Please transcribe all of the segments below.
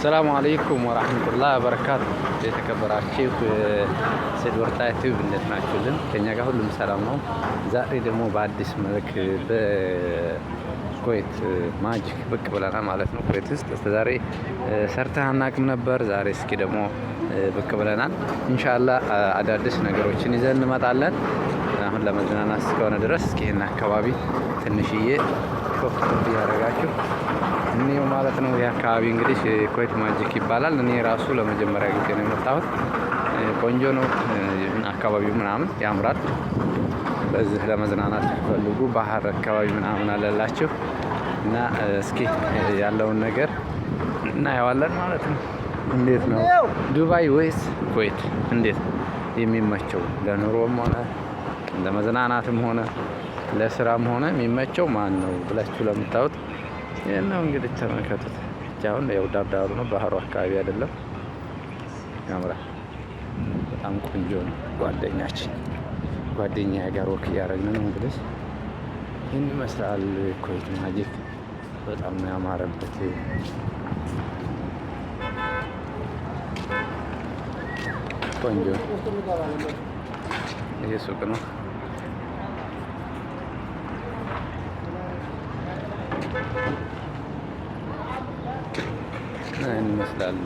السلام عليكم ورحمة الله وبركاته. የተከበራችሁ ሰይድ ወርታ ዩቲዩብ እንዴት ናችሁልን? ከኛ ጋር ሁሉም ሰላም ነው። ዛሬ ደግሞ በአዲስ መልክ በኩዌት ማጂክ ብቅ ብለናል ማለት ነው። ኩዌት ውስጥ ዛሬ ሰርተን አናውቅም ነበር። ዛሬ እስኪ ደግሞ ብቅ ብለናል። ኢንሻአላህ አዳዲስ ነገሮችን ይዘን እንመጣለን። አሁን ለመዝናናት እስከሆነ ድረስ እስኪ ይሄን አካባቢ ትንሽዬ ሾፍ ያደርጋችሁ እኔው ማለት ነው። ይሄ አካባቢ እንግዲህ ኩዌት ማጂክ ይባላል። እኔ ራሱ ለመጀመሪያ ጊዜ ነው የመጣሁት። ቆንጆ ነው አካባቢው ምናምን ያምራል። በዚህ ለመዝናናት ፈልጉ ባህር አካባቢ ምናምን አለላችሁ እና እስኪ ያለውን ነገር እናየዋለን ማለት ነው። እንዴት ነው ዱባይ ወይስ ኩዌት እንዴት የሚመቸው ለኑሮም ሆነ ለመዝናናትም ሆነ ለስራም ሆነ የሚመቸው ማን ነው ብላችሁ ለምታዩት ይሄን ነው እንግዲህ ተመልከቱት። አሁን ያው ዳርዳሩ ነው ባህሩ አካባቢ አይደለም። ያምራል። በጣም ቆንጆ ነው። ጓደኛ ጋር ወክ እያደረግን ነው እንግዲህ ይህን ይመስላል ኩዌት ማጂክ። በጣም ነው ያማረበት። ቆንጆ ይሄ ሱቅ ነው። ይህን ይመስላል።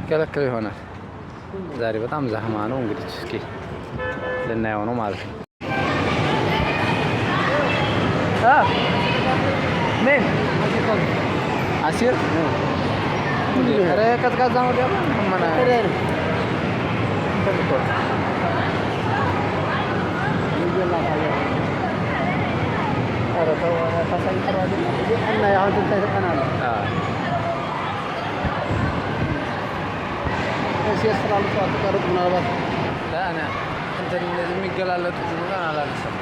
ከለከለ ይሆናል። ዛሬ በጣም ዛህማ ነው። እንግዲህ እስኪ ልናየው ነው ማለት ነው። ምን አሲር ቀዝቃዛ ነው ደግሞ የሚገላለጡት አላነሳም።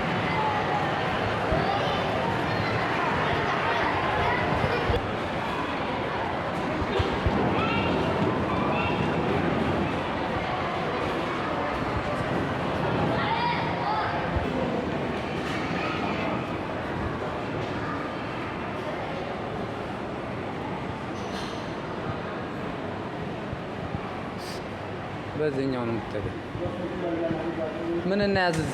በዚህኛው ነው የምትተገው። ምን እናያዝዝ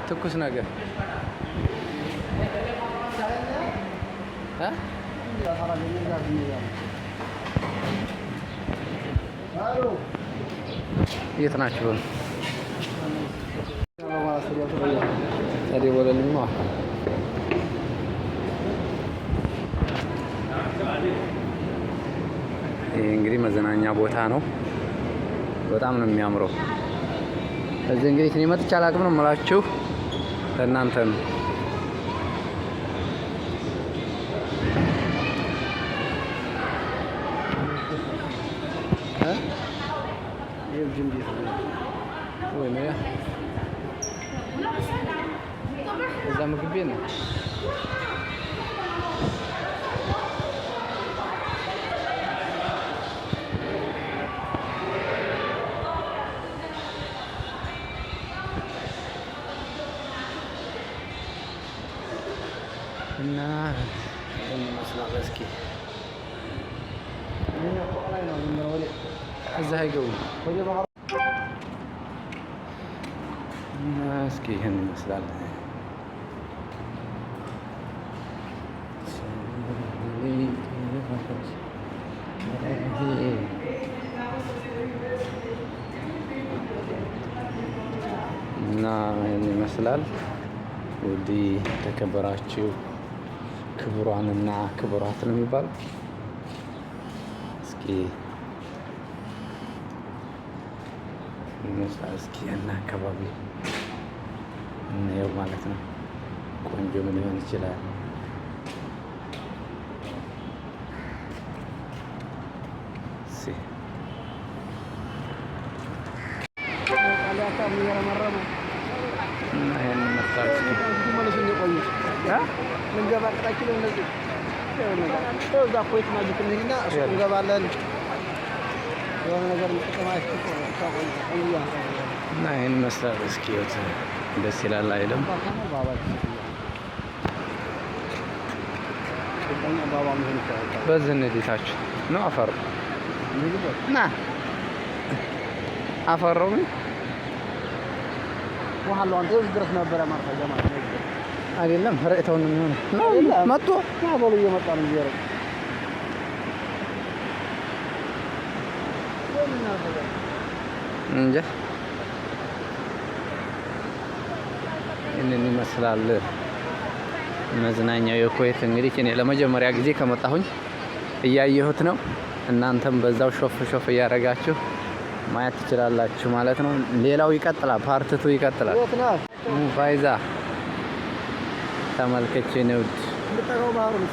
ትኩስ ነገር የት ናችሁ? ታዲያ ወለልኝ ነው። ይሄ እንግዲህ መዝናኛ ቦታ ነው። በጣም ነው የሚያምረው። እዚህ እንግዲህ እኔ መጥቼ አላውቅም ነው የምላችሁ ለእናንተ ነው። እዛ ምግብ ቤት ነው። እና መስላል እስኪ እዛ አይገቡም። እና እስኪ ይህን ይመስላል። እና ይህን ይመስላል። ውድ ተከበራችሁ ክቡራንና ክቡራት ነው የሚባለው። እስኪ ይመስላል። እስኪ እና አካባቢ እናየው ማለት ነው። ቆንጆ ምን ሊሆን ይችላል? እና ይሄን ይመስላል። እዛ ኩዌት ማጂክ እንሂድና እሱ እንገባለን። የሆነ ነገር እና ይሄን ይመስላል። እስኪ ደስ ይላል አይደለም? በዚህ እንዲታችሁ ነው አፈሩ ና አፈሩ ውሃ አንተ ድረስ ነበር ማርፈጃ ማለት ነው አይደለም ረእተው ነው የሚሆነው መጥቶ ያበሉ እየመጣ ነው ይያረግ እንጃ እነዚህ ይመስላል መዝናኛው የኩዌት። እንግዲህ እኔ ለመጀመሪያ ጊዜ ከመጣሁኝ እያየሁት ነው። እናንተም በዛው ሾፍ እያደረጋችሁ ማየት ትችላላችሁ ማለት ነው። ሌላው ይቀጥላል፣ ፓርትቱ ይቀጥላል። ፋይዛ ተመልከች ነው እንድጠራው ባህሩ ነው